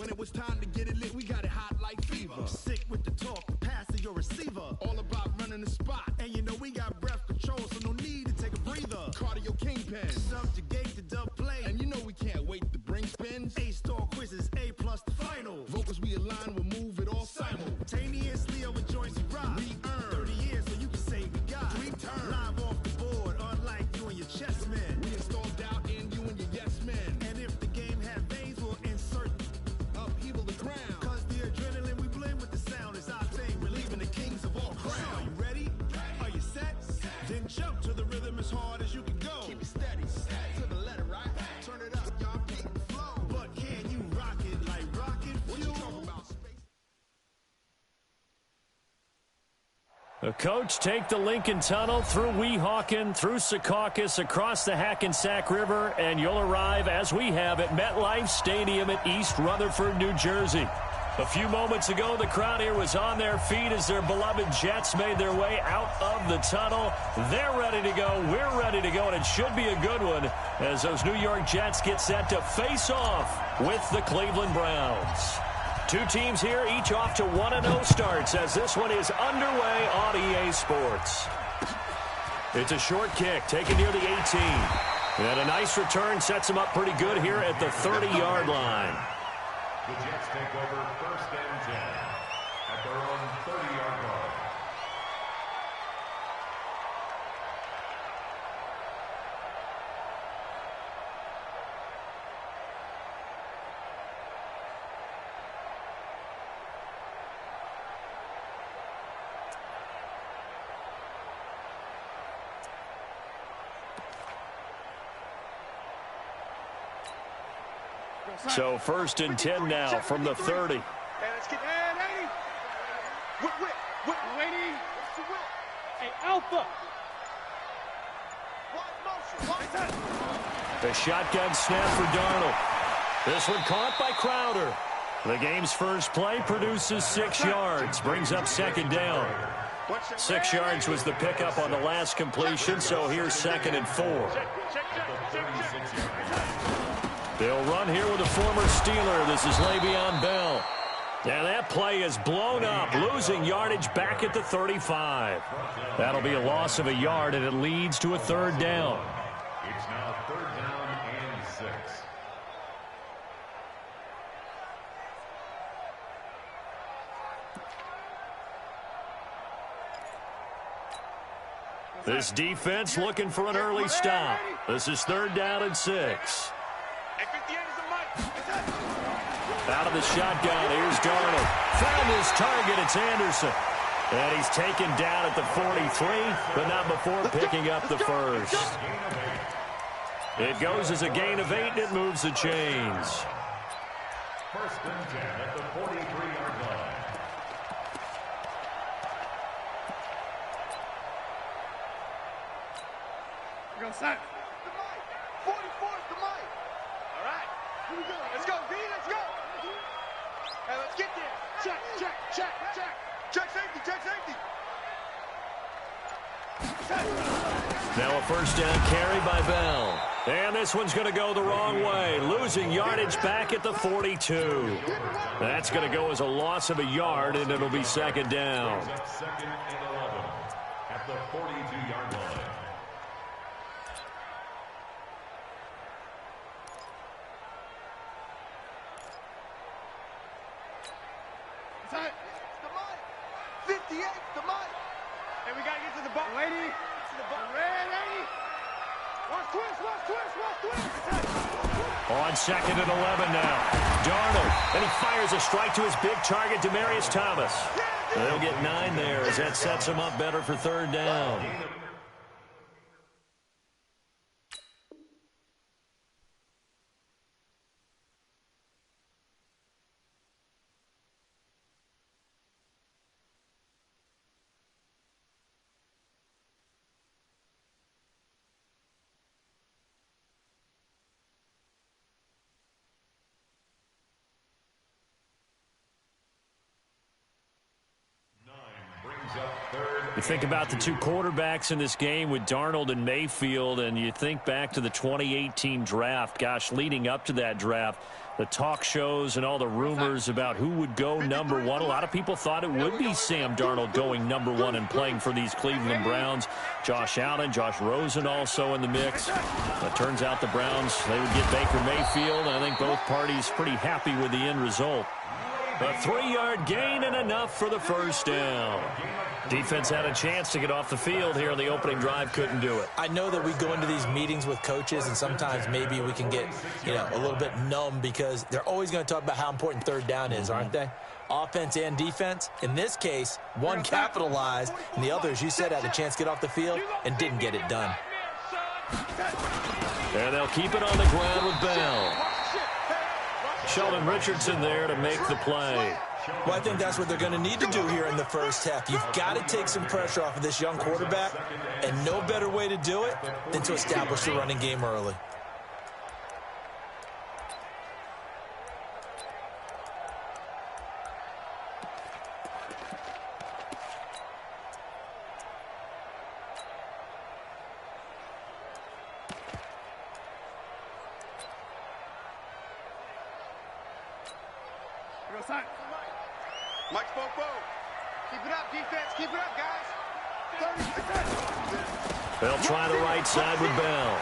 When it was time to get it lit, we got it hot like fever. Sick with the talk, the pass to your receiver. All about running the spot. And you know we got breath control, so no need to take a breather. Cardio kingpin. Subjugate the dub play. And you know we can't wait to bring spins. A-star quizzes, A+ the final. Vocals we align, we'll move it all simultaneously over joints we rock. We earn 30 years so you can say we got. We turn live off the board, unlike you and your chess men. We install doubt in you and your yes men. And if the game had veins, we'll insert upheaval the crown. Cause the adrenaline we blend with the sound is our thing. Relieving the kings of all crowns. Are you ready? Are you set? Then jump to the rhythm as hard as you can go. Keep it steady, to the letter, right? Turn it up, y'all, keep the flow. But can you rock it like rocket fuel? What you talking about, space? The coach take the Lincoln Tunnel through Weehawken, through Secaucus, across the Hackensack River, and you'll arrive, as we have, at MetLife Stadium at East Rutherford, New Jersey. A few moments ago, the crowd here was on their feet as their beloved Jets made their way out of the tunnel. They're ready to go. We're ready to go, and it should be a good one as those New York Jets get set to face off with the Cleveland Browns. Two teams here, each off to 1-0 starts as this one is underway on EA Sports. It's a short kick taken near the 18. And a nice return sets them up pretty good here at the 30-yard line. The Jets take over first and 10 at their own 30-yard line. So first and 10 now from the 30. Hey, let's get 80. Whip, lady. Hey, Alpha. The shotgun snap for Darnold. This one caught by Crowder. The game's first play produces 6 yards, brings up second down. 6 yards was the pickup on the last completion, so here's 2nd and 4. They'll run here with a former Steeler. This is Le'Veon Bell. And that play is blown up, losing yardage back at the 35. That'll be a loss of a yard, and it leads to a 3rd down. It's now 3rd down and 6. This defense looking for an early stop. This is 3rd down and 6. Out of the shotgun, here's Darnold. Found his target, it's Anderson. And he's taken down at the 43, but not before picking up the first. It goes as a gain of 8, and it moves the chains. First and 10 at the 43-yard line. We're going to sack. 44's the mic. All right. Here we go. Let's go, V. Let's go. Hey, let's get there. Check. Check safety. Now a first down carry by Bell. And this one's going to go the wrong way, losing yardage back at the 42. That's going to go as a loss of a yard, and it'll be 2nd down. 2nd and 11 at the 42-yard line. It's the mic. 58's the mic. And we got to get to the ball. Lady. To the ball. Ready. Watch twist. On 2nd and 11 now. Darnold. And he fires a strike to his big target, Demaryius Thomas. They'll get 9 there as that sets him up better for 3rd down. You think about the two quarterbacks in this game with Darnold and Mayfield, and you think back to the 2018 draft. Gosh, leading up to that draft, the talk shows and all the rumors about who would go number one. A lot of people thought it would be Sam Darnold going number one and playing for these Cleveland Browns. Josh Allen, Josh Rosen also in the mix. It turns out the Browns, they would get Baker Mayfield, and I think both parties pretty happy with the end result. A 3-yard gain and enough for the first down. Defense had a chance to get off the field here on the opening drive, couldn't do it. I know that we go into these meetings with coaches, and sometimes maybe we can get, a little bit numb because they're always going to talk about how important third down is, aren't they? Offense and defense. In this case, one capitalized, and the other, as you said, had a chance to get off the field and didn't get it done. And they'll keep it on the ground with Bell. Sheldon Richardson there to make the play. Well, I think that's what they're going to need to do here in the first half. You've got to take some pressure off of this young quarterback, and no better way to do it than to establish the running game early. Mike Spopo. Keep it up, defense. Keep it up, guys. 30%. They'll try the right side with Bell.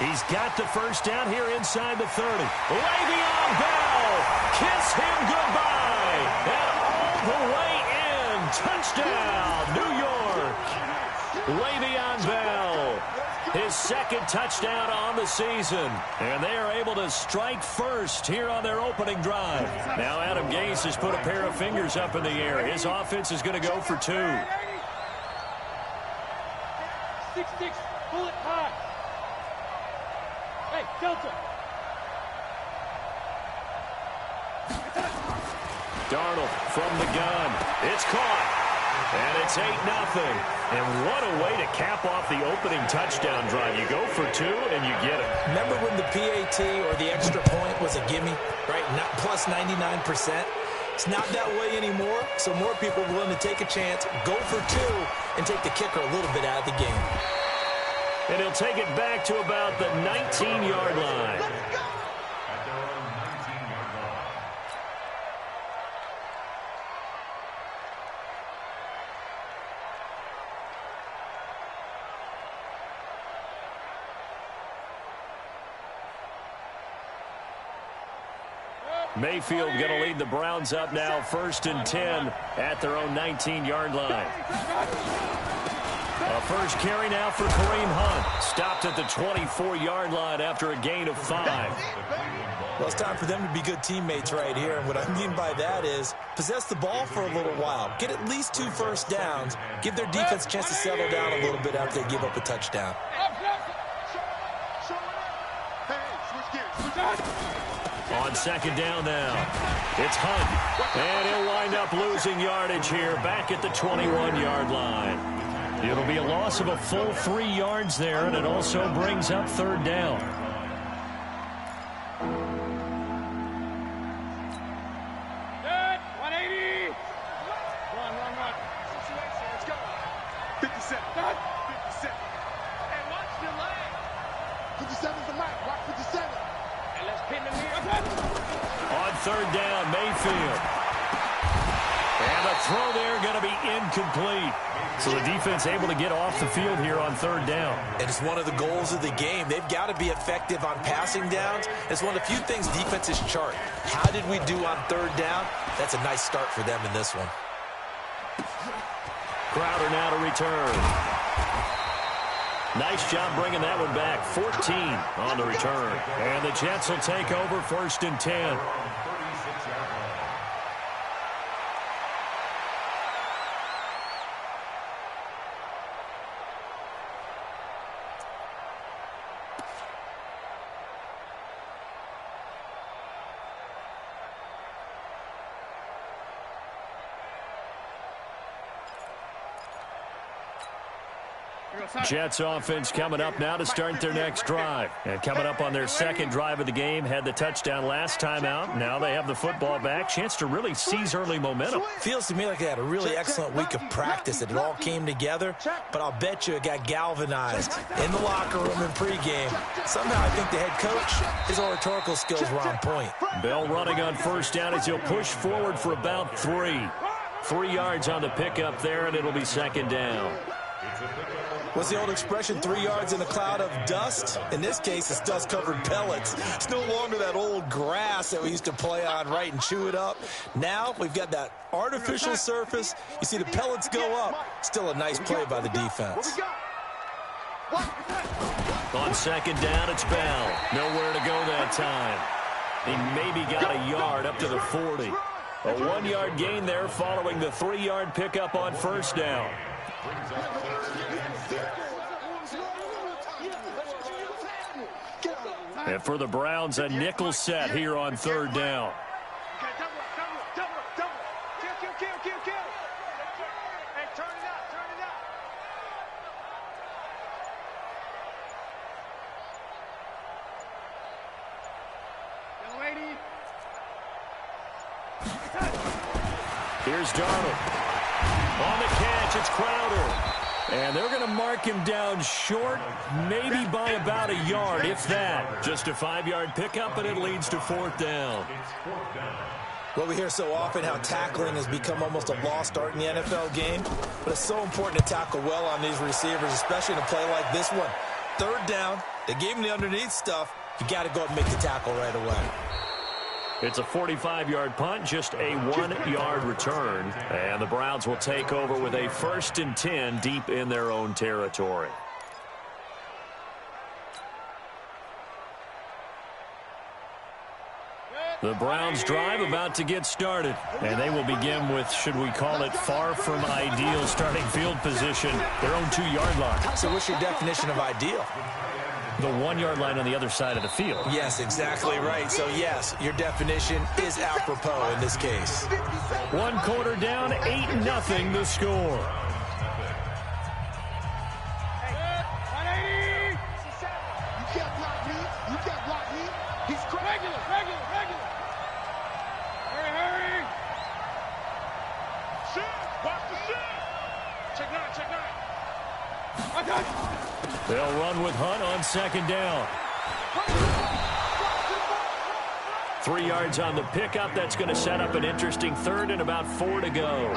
He's got the first down here inside the 30. Le'Veon Bell. Kiss him goodbye. And all the way in. Touchdown, New York. Le'Veon Bell. His second touchdown on the season. And they are able to strike first here on their opening drive. Now Adam Gase has put a pair of fingers up in the air. His offense is going to go for 2. 6-6, pull it high. Hey, Delta. Darnold from the gun. It's caught. And it's 8-0. And what a way to cap off the opening touchdown drive. You go for 2 and you get it. Remember when the PAT or the extra point was a gimme, right? Not plus 99%. It's not that way anymore, so more people are willing to take a chance, go for 2, and take the kicker a little bit out of the game. And he'll take it back to about the 19-yard line. Mayfield going to lead the Browns up now, 1st and 10 at their own 19-yard line. A first carry now for Kareem Hunt. Stopped at the 24-yard line after a gain of 5. Well, it's time for them to be good teammates right here. And what I mean by that is possess the ball for a little while. Get at least 2 first downs. Give their defense a chance to settle down a little bit after they give up a touchdown. On second down now, it's Hunt. And he'll wind up losing yardage here back at the 21-yard line. It'll be a loss of a full 3 yards there, and it also brings up 3rd down. Good, 180. Run. Situation, let's go. 57. 57. And watch the leg. 57's the mic. Watch 57. And let's pin them here. On 3rd down, Mayfield. And the throw there going to be incomplete. So the defense able to get off the field here on 3rd down. And it's one of the goals of the game. They've got to be effective on passing downs. It's one of the few things defenses chart. How did we do on 3rd down? That's a nice start for them in this one. Crowder now to return. Nice job bringing that one back. 14 on the return. And the Jets will take over 1st and 10. Jets offense coming up now to start their next drive. And coming up on their second drive of the game, had the touchdown last time out. Now they have the football back. Chance to really seize early momentum. Feels to me like they had a really excellent week of practice. It all came together, but I'll bet you it got galvanized in the locker room in pregame. Somehow I think the head coach, his oratorical skills were on point. Bell running on first down as he'll push forward for about 3. 3 yards on the pickup there, and it'll be second down. What's the old expression, 3 yards in a cloud of dust? In this case, it's dust-covered pellets. It's no longer that old grass that we used to play on, right, and chew it up. Now we've got that artificial surface. You see the pellets go up. Still a nice play by the defense. On second down, it's Bell. Nowhere to go that time. He maybe got a yard up to the 40. A 1-yard gain there following the 3-yard pickup on first down. And for the Browns, a nickel set here on third down. Hey, turn it up, turn it up. Young lady. Here's Darnold. On the catch, it's Crowder. And they're going to mark him down short, maybe by about a yard, if that. Just a 5-yard pickup, and it leads to fourth down. Well, we hear so often how tackling has become almost a lost art in the NFL game, but it's so important to tackle well on these receivers, especially in a play like this one. Third down, they gave him the underneath stuff. You got to go and make the tackle right away. It's a 45-yard punt, just a 1-yard return. And the Browns will take over with a 1st and 10 deep in their own territory. The Browns drive about to get started. And they will begin with, should we call it, far from ideal starting field position, their own 2-yard line. So what's your definition of ideal? The 1-yard line on the other side of the field. Yes, exactly right. So, yes, your definition is apropos in this case. 1 quarter down, 8-0 the score. You can't block me. You can't block me. He's regular. Hurry. Shit. Watch the shit. Check 9. I got you. They'll run with Hunt on second down. 3 yards on the pickup. That's going to set up an interesting third and about 4 to go.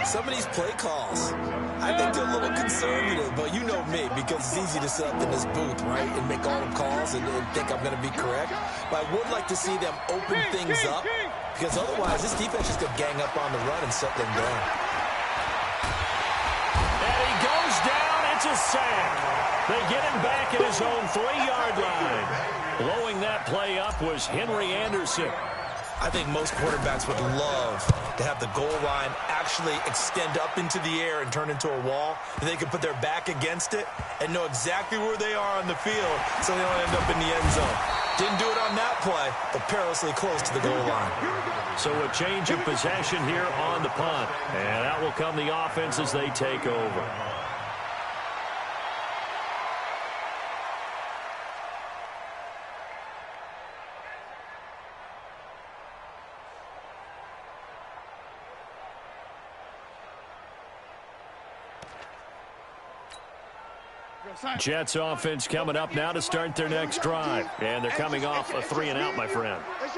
Some of these play calls, I think they're a little conservative, but you know me, because it's easy to sit up in this booth, right, and make all the calls and think I'm going to be correct. But I would like to see them open things up, because otherwise this defense is going to gang up on the run and shut them down. And he goes down. It's a sack. They get him back at his own 3-yard line. Blowing that play up was Henry Anderson. I think most quarterbacks would love to have the goal line actually extend up into the air and turn into a wall. They can put their back against it and know exactly where they are on the field so they don't end up in the end zone. Didn't do it on that play, but perilously close to the goal line. So a change of possession here on the punt. And that will come the offense as they take over. Jets offense coming up now to start their next drive. And they're coming off a 3-and-out, my friend. I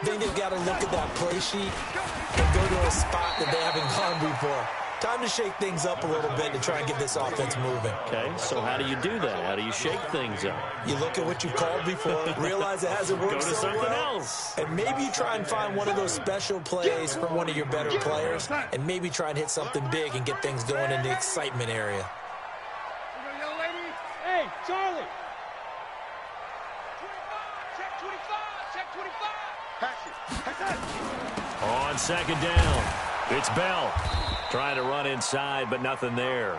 think they've got to look at that play sheet and go to a spot that they haven't gone before. Time to shake things up a little bit to try and get this offense moving. Okay, so how do you do that? How do you shake things up? You look at what you called before, realize it hasn't worked Go to so something well, else. and maybe you try and find one of those special plays from one of your better players, and maybe try and hit something big and get things going in the excitement area. Young lady. Hey, Charlie. Check 25. Pass it. On second down, it's Bell. Trying to run inside, but nothing there.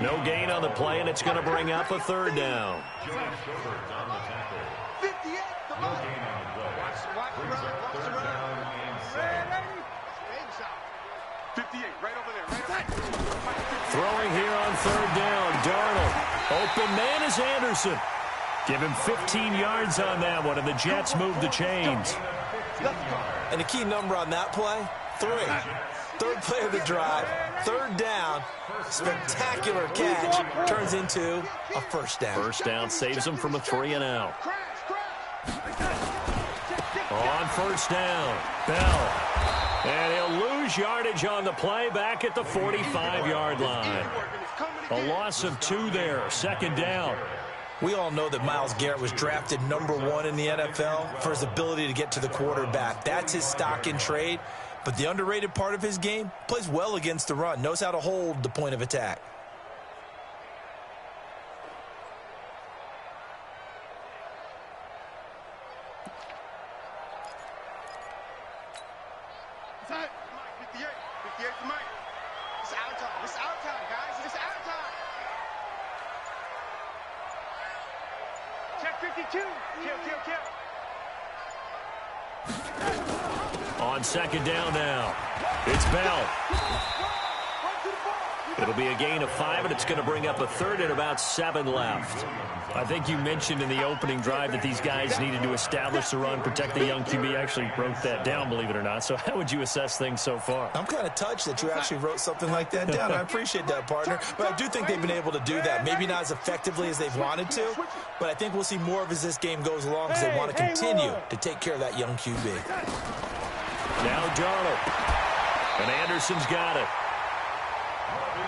No gain on the play, and it's going to bring up a third down. 58, come on. Watch the run. 58, right over there. Throwing here on third down, Darnold. Open man is Anderson. Give him 15 yards on that one, and the Jets move the chains. And the key number on that play, 3. Third play of the drive, third down, spectacular catch, turns into a first down. First down saves them from a 3-and-out. On first down, Bell. And he'll lose yardage on the play back at the 45-yard line. A loss of 2 there, second down. We all know that Myles Garrett was drafted #1 in the NFL for his ability to get to the quarterback. That's his stock in trade. But the underrated part of his game, plays well against the run, knows how to hold the point of attack. It's our time. It's our time, guys. It's our time. Check 52. Kill. On second down now, it's Bell. It'll be a gain of 5, and it's going to bring up a third and about 7 left. I think you mentioned in the opening drive that these guys needed to establish the run, protect the young QB. I actually wrote that down, believe it or not. So how would you assess things so far? I'm kind of touched that you actually wrote something like that down. I appreciate that, partner. But I do think they've been able to do that. Maybe not as effectively as they've wanted to, but I think we'll see more of as this game goes along because they want to continue to take care of that young QB. Now Darnold. And Anderson's got it.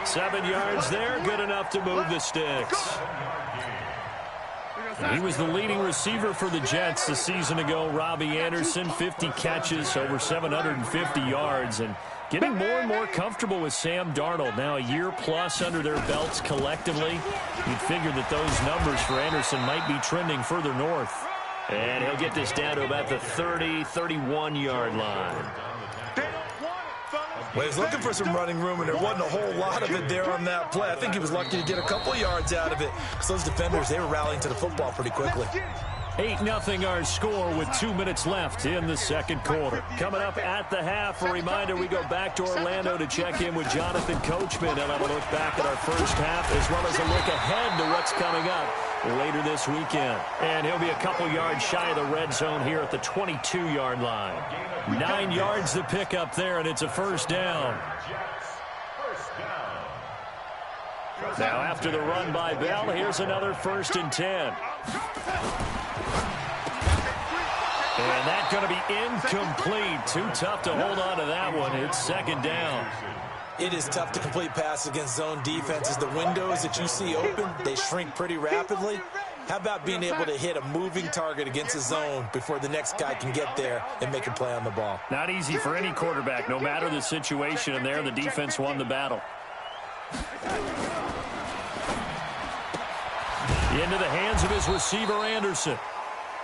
7 yards there, good enough to move the sticks. And he was the leading receiver for the Jets a season ago, Robbie Anderson, 50 catches, over 750 yards, and getting more and more comfortable with Sam Darnold. Now a year plus under their belts collectively. You'd figure that those numbers for Anderson might be trending further north. And he'll get this down to about the 30, 31-yard line. Well, he was looking for some running room, and there wasn't a whole lot of it there on that play. I think he was lucky to get a couple yards out of it because those defenders, they were rallying to the football pretty quickly. 8-0 our score with 2 minutes left in the second quarter. Coming up at the half, a reminder we go back to Orlando to check in with Jonathan Coachman and have a look back at our first half as well as a look ahead to what's coming up later this weekend. And he'll be a couple yards shy of the red zone here at the 22-yard line. 9 yards to pick up there, and it's a first down. Now after the run by Bell, here's another 1st and 10. And that's going to be incomplete. Too tough to hold on to that one. It's second down. It is tough to complete passes against zone defenses. The windows that you see open, they shrink pretty rapidly. How about being able to hit a moving target against a zone before the next guy can get there and make a play on the ball? Not easy for any quarterback, no matter the situation. And there, the defense won the battle. Into the hands of his receiver, Anderson.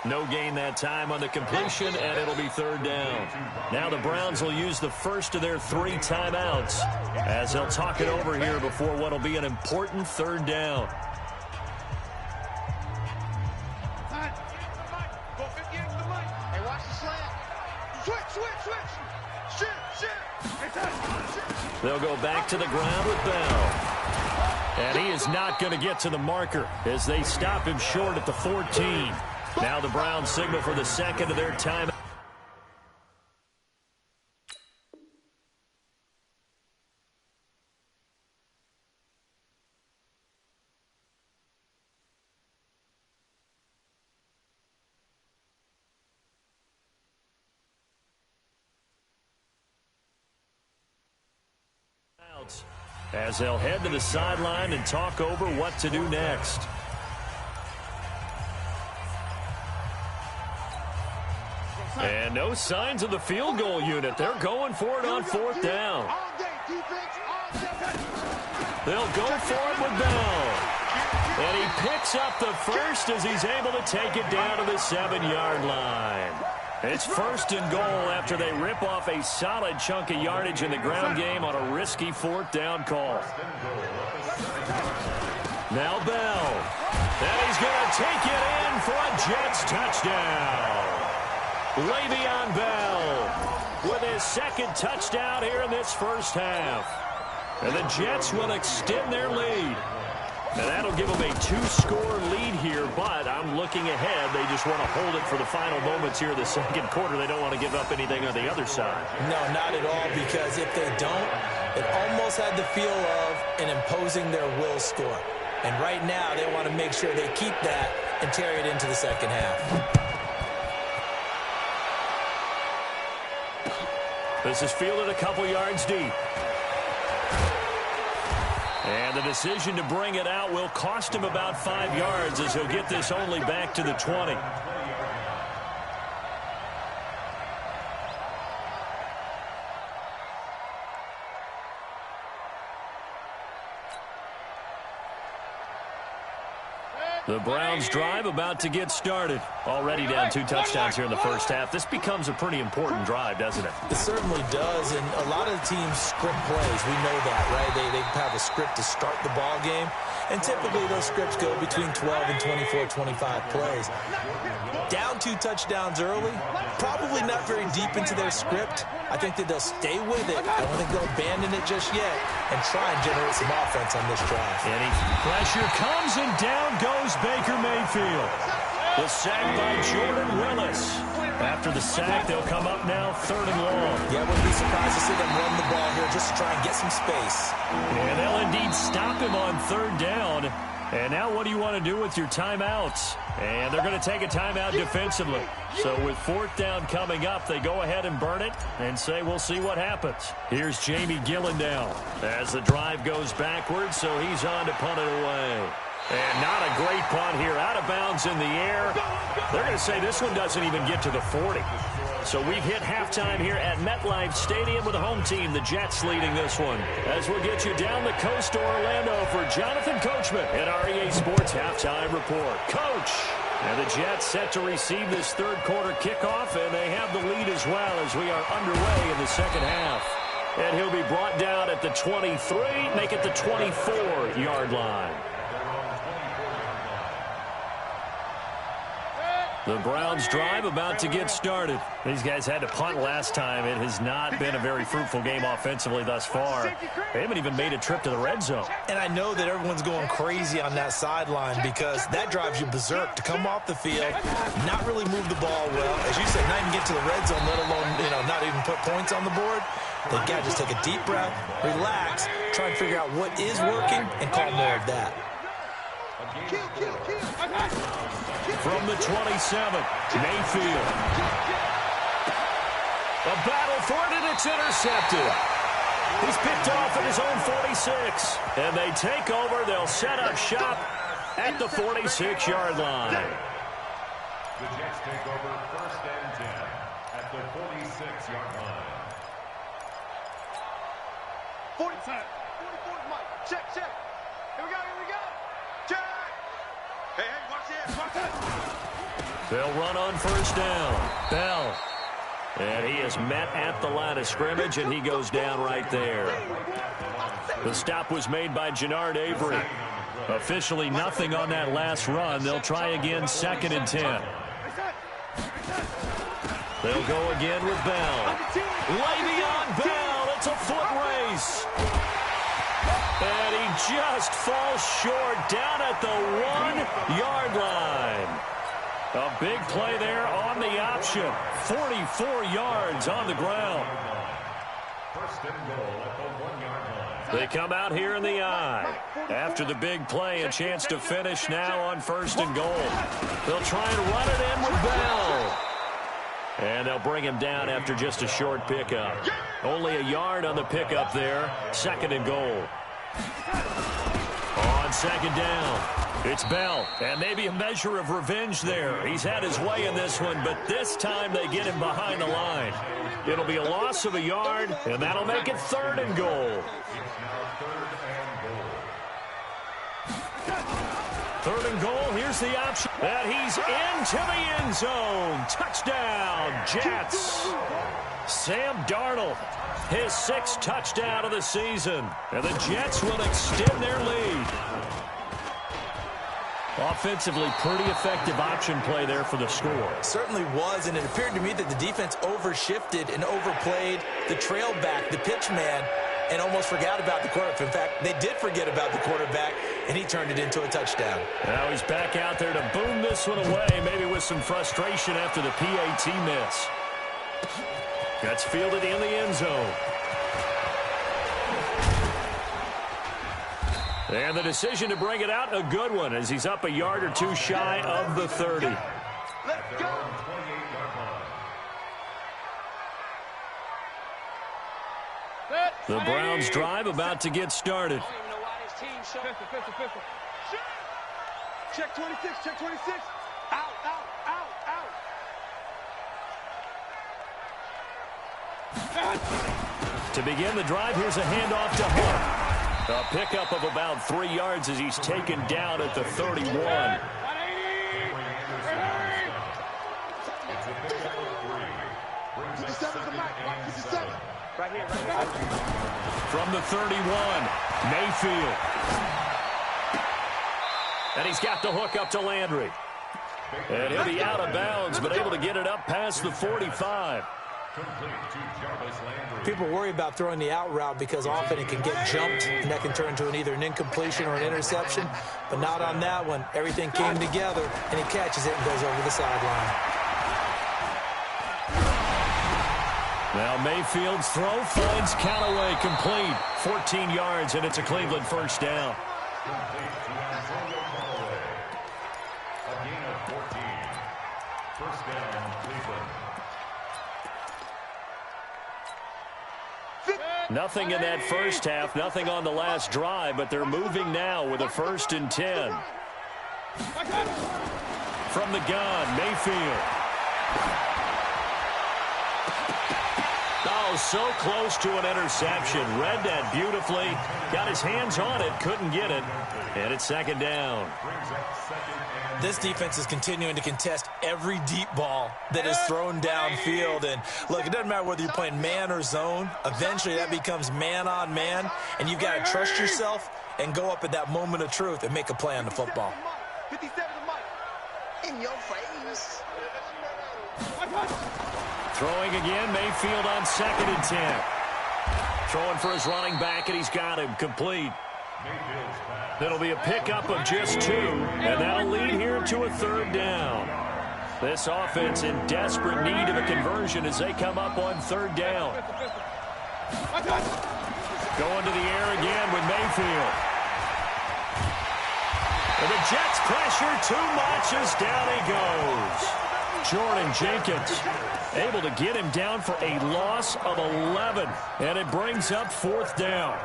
No gain that time on the completion, and it'll be third down. Now the Browns will use the first of their 3 timeouts as they'll talk it over here before what will be an important third down. Hey, watch the slant. Switch. Shift. They'll go back to the ground with Bell. And he is not going to get to the marker as they stop him short at the 14. Now the Browns signal for the second of their time. As they'll head to the sideline and talk over what to do next. And no signs of the field goal unit. They're going for it on 4th down. They'll go for it with Bell. And he picks up the first as he's able to take it down to the 7-yard line. It's 1st and goal after they rip off a solid chunk of yardage in the ground game on a risky 4th down call. Now Bell. And he's going to take it in for a Jets touchdown. Le'Veon Bell with his 2nd touchdown here in this first half. And the Jets will extend their lead. And that'll give them a 2-score lead here, but I'm looking ahead. They just want to hold it for the final moments here of the second quarter. They don't want to give up anything on the other side. No, not at all, because if they don't, it almost had the feel of an imposing their will score. And right now, they want to make sure they keep that and carry it into the second half. This is fielded a couple yards deep. And the decision to bring it out will cost him about 5 yards as he'll get this only back to the 20. The Browns drive about to get started. Already down 2 touchdowns here in the first half. This becomes a pretty important drive, doesn't it? It certainly does, and a lot of the teams script plays. We know that, right? They have a script to start the ball game, and typically those scripts go between 12 and 24, 25 plays. Down 2 touchdowns early, probably not very deep into their script. I think that they'll stay with it. I don't think they'll abandon it just yet and try and generate some offense on this drive. Any pressure comes, and down goes Baker Mayfield. The sack by Jordan Willis. After the sack, they'll come up now 3rd and long. Yeah, I wouldn't be surprised to see them run the ball here just to try and get some space. And they'll indeed stop him on 3rd down. And now what do you want to do with your timeouts? And they're going to take a timeout defensively. So with 4th down coming up, they go ahead and burn it and say we'll see what happens. Here's Jamie Gillen now as the drive goes backwards, so he's on to punt it away. And not a great punt here. Out of bounds in the air. They're going to say this one doesn't even get to the 40. So we've hit halftime here at MetLife Stadium with the home team, the Jets, leading this one. As we'll get you down the coast to Orlando for Jonathan Coachman at REA Sports Halftime Report. Coach! And the Jets set to receive this 3rd quarter kickoff, and they have the lead as well as we are underway in the second half. And he'll be brought down at the 23, make it the 24-yard line. The Browns drive about to get started. These guys had to punt last time. It has not been a very fruitful game offensively thus far. They haven't even made a trip to the red zone. And I know that everyone's going crazy on that sideline because that drives you berserk to come off the field, not really move the ball well. As you said, not even get to the red zone, let alone, not even put points on the board. They've got to just take a deep breath, relax, try and figure out what is working, and call more of that. From the 27, Mayfield. A battle for it, and it's intercepted. He's picked off at his own 46. And they take over. They'll set up shop at the 46-yard line. The Jets take over 1st and 10 at the 46-yard line. 44, Mike. Check. Here we go. Check. Hey, watch this. They'll run on 1st down. Bell. And he is met at the line of scrimmage, and he goes down right there. The stop was made by Jannard Avery. Officially nothing on that last run. They'll try again 2nd and 10. They'll go again with Bell. Le'Veon Bell. It's a foot race. And he just falls short down at the 1-yard line. A big play there on the option. 44 yards on the ground. 1st and goal at the 1-yard line. They come out here in the I. After the big play, a chance to finish now on 1st and goal. They'll try and run it in with Bell. And they'll bring him down after just a short pickup. Only a yard on the pickup there. 2nd and goal. On 2nd down, it's Bell, and maybe a measure of revenge there. He's had his way in this one, but this time they get him behind the line. It'll be a loss of a yard, and that'll make it 3rd and goal. 3rd and goal, here's the option. And he's into the end zone. Touchdown, Jets. Sam Darnold, his 6th touchdown of the season. And the Jets will extend their lead. Offensively, pretty effective option play there for the score. Certainly was, and it appeared to me that the defense overshifted and overplayed the trail back, the pitch man. and almost forgot about the quarterback. In fact, they did forget about the quarterback, and he turned it into a touchdown. Now he's back out there to boom this one away, maybe with some frustration after the PAT miss. Gets fielded in the end zone. And the decision to bring it out, a good one, as he's up a yard or two shy of the 30. Let's go. The Browns drive about to get started. Check 26, check 26. Out, out, out, out. To begin the drive, here's a handoff to Hunt. A pickup of about 3 yards as he's taken down at the 31. Right here, right here. From the 31, Mayfield. And he's got the hook up to Landry. And he'll be out of bounds, but able to get it up past the 45. People worry about throwing the out route because often it can get jumped, and that can turn into either an incompletion or an interception. But not on that one. Everything came together, and he catches it and goes over the sideline. Now Mayfield's throw finds Callaway complete. 14 yards, and it's a Cleveland first down. A gain of 14. First down, Cleveland. Nothing in that first half, nothing on the last drive, but they're moving now with a 1st and 10. From the gun, Mayfield. Oh, so close to an interception. Read that beautifully. Got his hands on it, couldn't get it. And it's 2nd down. This defense is continuing to contest every deep ball that is thrown downfield. And, look, it doesn't matter whether you're playing man or zone. Eventually, that becomes man on man. And you've got to trust yourself and go up at that moment of truth and make a play on the football. 57 to Mike. In your face. Throwing again, Mayfield on 2nd and 10. Throwing for his running back, and he's got him complete. That'll be a pickup of just 2, and that'll lead here to a 3rd down. This offense in desperate need of a conversion as they come up on 3rd down. Going to the air again with Mayfield. And the Jets pressure too much as down he goes. Jordan Jenkins able to get him down for a loss of 11, and it brings up 4th down.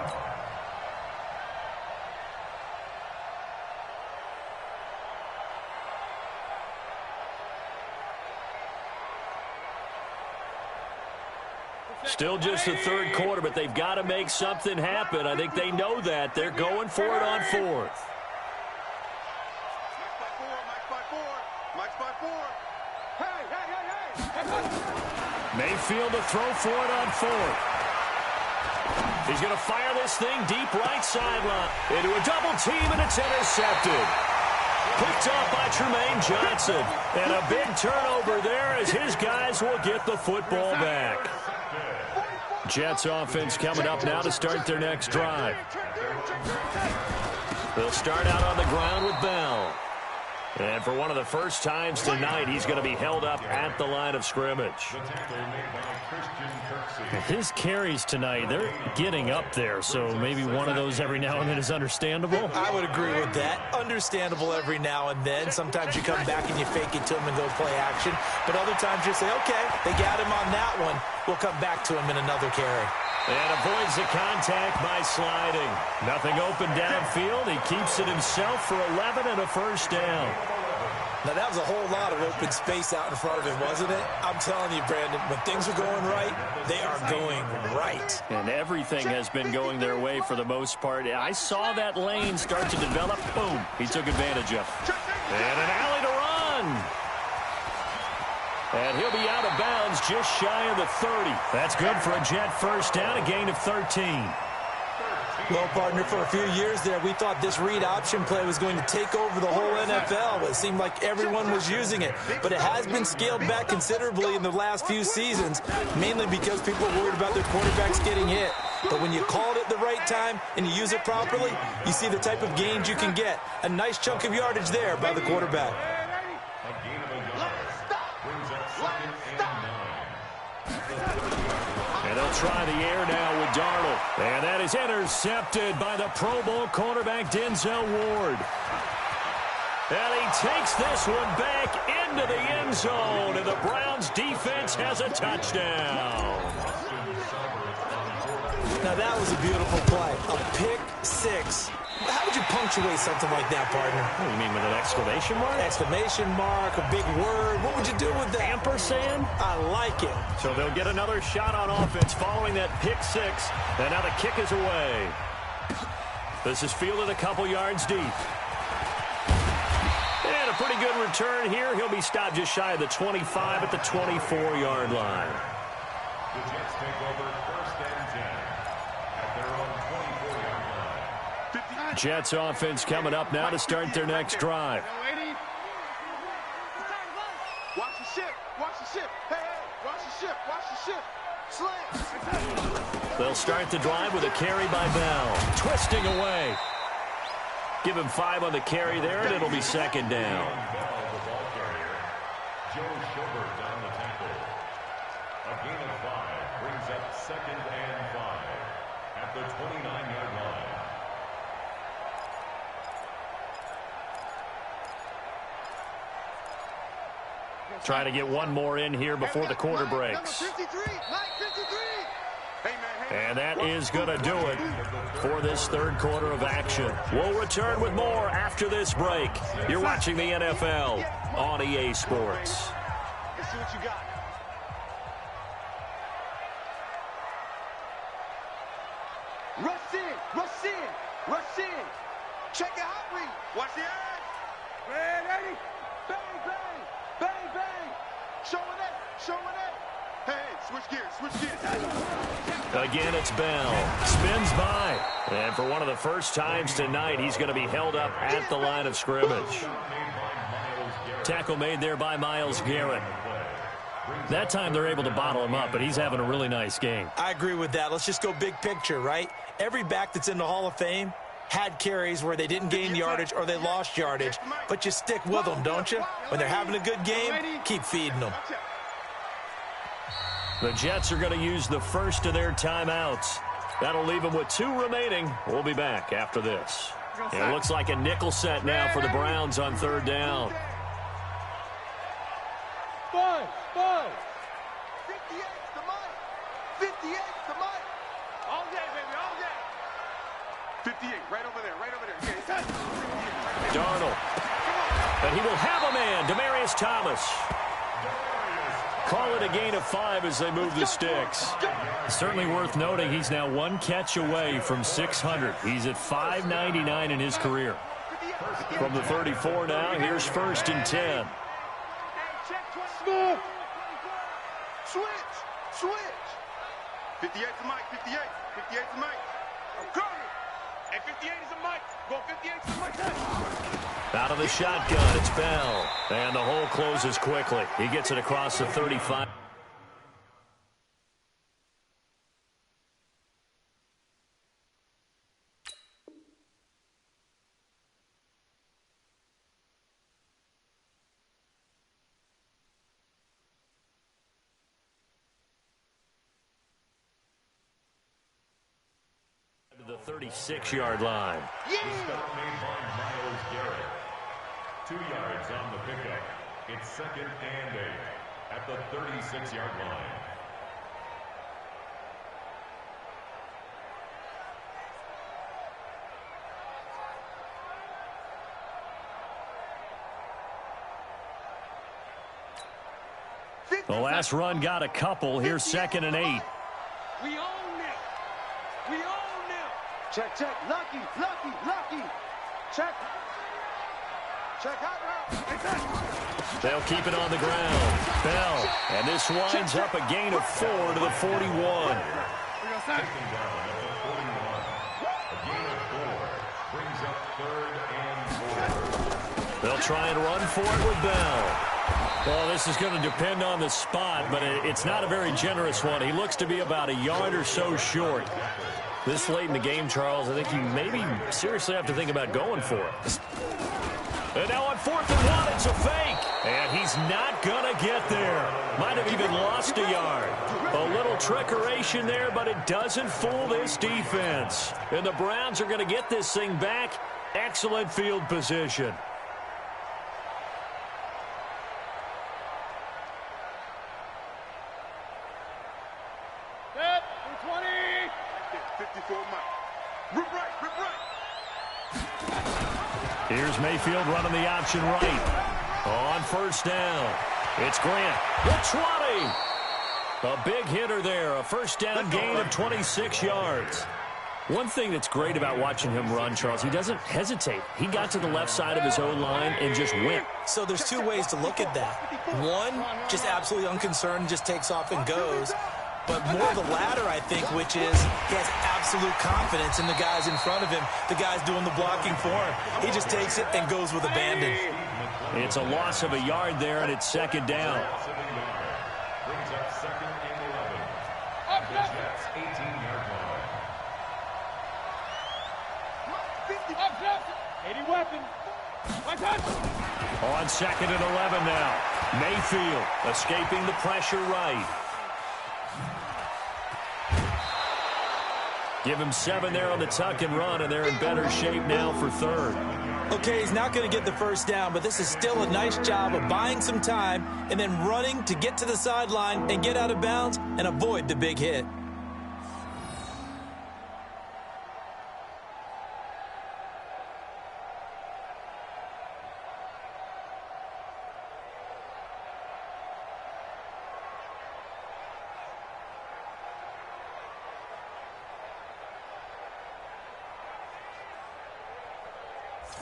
Still just the 3rd quarter, but they've got to make something happen. I think they know that. They're going for it on 4th. Mayfield to throw for it on 4th. He's going to fire this thing deep right sideline into a double team, and it's intercepted. Picked up by Tremaine Johnson. And a big turnover there as his guys will get the football back. Jets offense coming up now to start their next drive. They'll start out on the ground with Bell. And for one of the first times tonight, he's going to be held up at the line of scrimmage. His carries tonight, they're getting up there, so maybe one of those every now and then is understandable. I would agree with that. Understandable every now and then. Sometimes you come back and you fake it to him and go play action. But other times you say, okay, they got him on that one. We'll come back to him in another carry. And avoids the contact by sliding. Nothing open downfield. He keeps it himself for 11 and a first down. Now, that was a whole lot of open space out in front of him, wasn't it? I'm telling you, Brandon, when things are going right, they are going right. And everything has been going their way for the most part. I saw that lane start to develop. Boom. He took advantage of it. And an alley to run. And he'll be out of bounds just shy of the 30. That's good for a Jet first down, a gain of 13. Well, partner, for a few years there, we thought this read option play was going to take over the whole NFL. It seemed like everyone was using it. But it has been scaled back considerably in the last few seasons, mainly because people are worried about their quarterbacks getting hit. But when you call it at the right time and you use it properly, you see the type of gains you can get. A nice chunk of yardage there by the quarterback. And they'll try the air now with Darnold. And that is intercepted by the Pro Bowl cornerback Denzel Ward. And he takes this one back into the end zone, and the Browns defense has a touchdown. Now that was a beautiful play. A pick six. How would you punctuate something like that, partner? What do you mean, with an exclamation mark? Exclamation mark, a big word. What would you do with that? Ampersand? I like it. So they'll get another shot on offense following that pick six. And now the kick is away. This is fielded a couple yards deep. And a pretty good return here. He'll be stopped just shy of the 25 at the 24-yard line. The Jets take over first and 10 at their own 24-yard line. Jets offense coming up now to start their next drive. Watch the ship. Watch the ship. Hey, hey. Watch the ship. Watch the ship. Slam. They'll start the drive with a carry by Bell. Twisting away. Give him 5 on the carry there, and it'll be second down. Bell, the ball carrier. Joe Schobert on the tackle. A gain of 5 brings up second and 5 at the 29-yard line. Trying to get one more in here before the quarter breaks. Number 53. Mike 53. Hey, man. And that is going to do it for this third quarter of action. We'll return with more after this break. You're watching the NFL on EA Sports. Let's see what you got. Rush in. Rush in. Rush in. Check it out, read. Watch the eyes. Ready? Bang, bang. Bang, bang. Showing it. Showing it. Hey, switch gears. Switch gears. Again, it's Bell. Spins by. And for one of the first times tonight, he's going to be held up at the line of scrimmage. Tackle made there by Myles Garrett. That time they're able to bottle him up, but he's having a really nice game. I agree with that. Let's just go big picture, right? Every back that's in the Hall of Fame had carries where they didn't gain yardage or they lost yardage, but you stick with them, don't you? When they're having a good game, keep feeding them. The Jets are going to use the first of their timeouts. That'll leave them with 2 remaining. We'll be back after this. It looks like a nickel set now for the Browns on third down. 5. 58 to Mike. 58 to Mike. All day, baby, all day. 58, right over there, right over there. Yeah, Darnold. And he will have a man, Demaryius Thomas. Call it a gain of 5 as they move the sticks. Certainly worth noting he's now 1 catch away from 600. He's at 599 in his career. From the 34 now, here's first and 10. Smooth. Switch. 58 to Mike, 58. 58 to Mike. I'm coming. And 58 is a Mike. Go 58 to Mike. Out of the shotgun, it's Bell. And the hole closes quickly. He gets it across the 35. The 36-yard line. The stop made by Myles Garrett. 2 yards on the pickup. It's second and 8 at the 36-yard line. The last run got a couple. Here's second and 8. We own it. We own it. Check. Lucky. Check out. They'll keep it on the ground. Bell. And this winds up a gain of 4 to the 41. Taken down at the 41. A gain of 4 brings up third and 4. They'll try and run for it with Bell. Well, this is going to depend on the spot, but it's not a very generous one. He looks to be about a yard or so short. This late in the game, Charles, I think you maybe seriously have to think about going for it. And now on 4th and 1, it's a fake. And he's not going to get there. Might have even lost a yard. A little trickeration there, but it doesn't fool this defense. And the Browns are going to get this thing back. Excellent field position. Set, 20. 54 Mike. Rip right, rip right. Here's Mayfield running the option right. On 1st down, it's Grant. The 20. A big hitter there. A 1st down gain of 26 yards. One thing that's great about watching him run, Charles, he doesn't hesitate. He got to the left side of his own line and just went. So there's two ways to look at that. One, just absolutely unconcerned, just takes off and goes. But more the latter, I think, which is he has absolute confidence in the guys in front of him, the guys doing the blocking for him. He just takes it and goes with abandon. It's a loss of a yard there, and it's 2nd down. Brings up 2nd and 11. At the Jets' 18-yard line. 80 weapons. On 2nd and 11 now. Mayfield escaping the pressure right. Give him 7 there on the tuck and run, and they're in better shape now for 3rd. Okay, he's not going to get the 1st down, but this is still a nice job of buying some time and then running to get to the sideline and get out of bounds and avoid the big hit.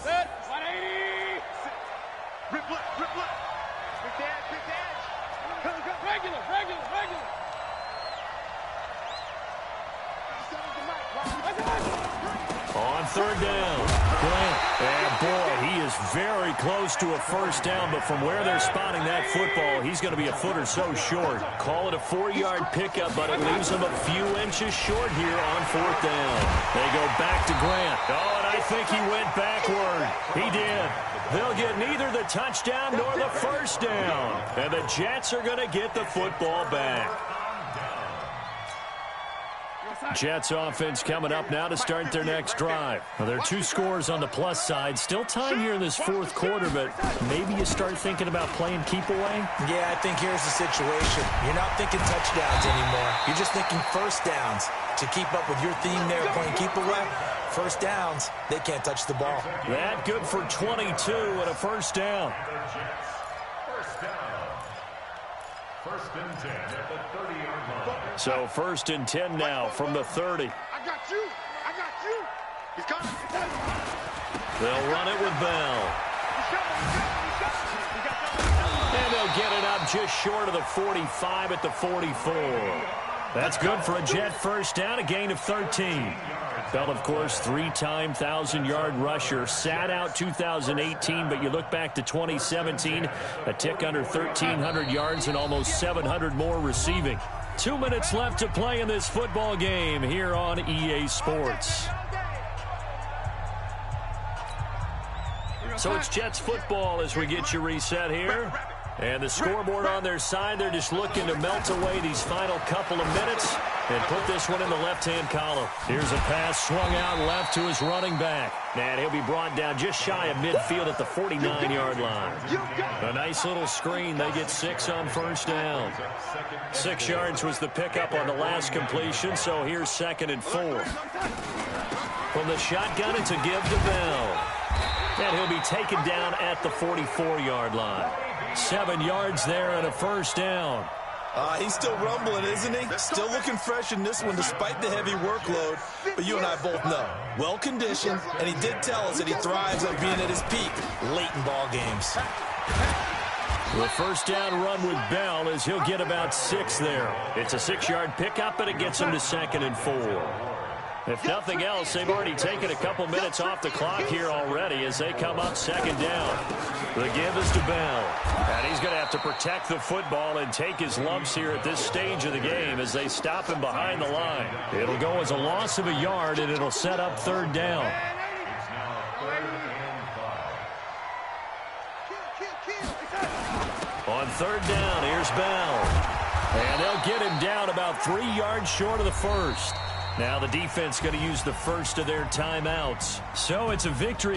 Set, 180. Rip left, rip left. Big dash, big dash. Go, go. Regular. On 3rd down, Grant. And boy, he is very close to a 1st down, but from where they're spotting that football, he's going to be a foot or so short. Call it a 4-yard pickup, but it leaves him a few inches short here on 4th down. They go back to Grant. Oh, and I think he went backward. He did. They'll get neither the touchdown nor the 1st down. And the Jets are going to get the football back. Jets offense coming up now to start their next drive. Well, there are 2 scores on the plus side. Still time here in this 4th quarter, but maybe you start thinking about playing keep away? Yeah, I think here's the situation. You're not thinking touchdowns anymore. You're just thinking 1st downs. To keep up with your theme there, playing keep away, 1st downs, they can't touch the ball. That good for 22 and a 1st down. 1st down. 1st and 10 at the 30-yard line. So 1st and 10 now from the 30. I got you. I got you. He's coming. They'll run it with Bell. He's coming. And they'll get it up just short of the 45 at the 44. That's good for a Jet 1st down, a gain of 13. Bell, of course, 3-time 1,000-yard rusher. Sat out 2018, but you look back to 2017, a tick under 1,300 yards and almost 700 more receiving. 2 minutes left to play in this football game here on EA Sports. So it's Jets football as we get you reset here. And the scoreboard on their side, they're just looking to melt away these final couple of minutes and put this one in the left-hand column. Here's a pass swung out left to his running back. And he'll be brought down just shy of midfield at the 49-yard line. A nice little screen. They get 6 on 1st down. 6 yards was the pickup on the last completion, so here's 2nd and 4. From the shotgun, it's a give to Bell. And he'll be taken down at the 44-yard line. 7 yards there and a 1st down. He's still rumbling, isn't he? Still looking fresh in this one despite the heavy workload. But you and I both know, well-conditioned, and he did tell us that he thrives on being at his peak late in ball games. The 1st down run with Bell as he'll get about 6 there. It's a 6-yard pickup, and it gets him to 2nd and 4. If nothing else, they've already taken a couple minutes off the clock here already as they come up 2nd down. The give is to Bell. And he's going to have to protect the football and take his lumps here at this stage of the game as they stop him behind the line. It'll go as a loss of a yard, and it'll set up third down. It's now 3rd and 5. On third down, here's Bell. And they'll get him down about 3 yards short of the first. Now the defense going to use the first of their timeouts. So it's a victory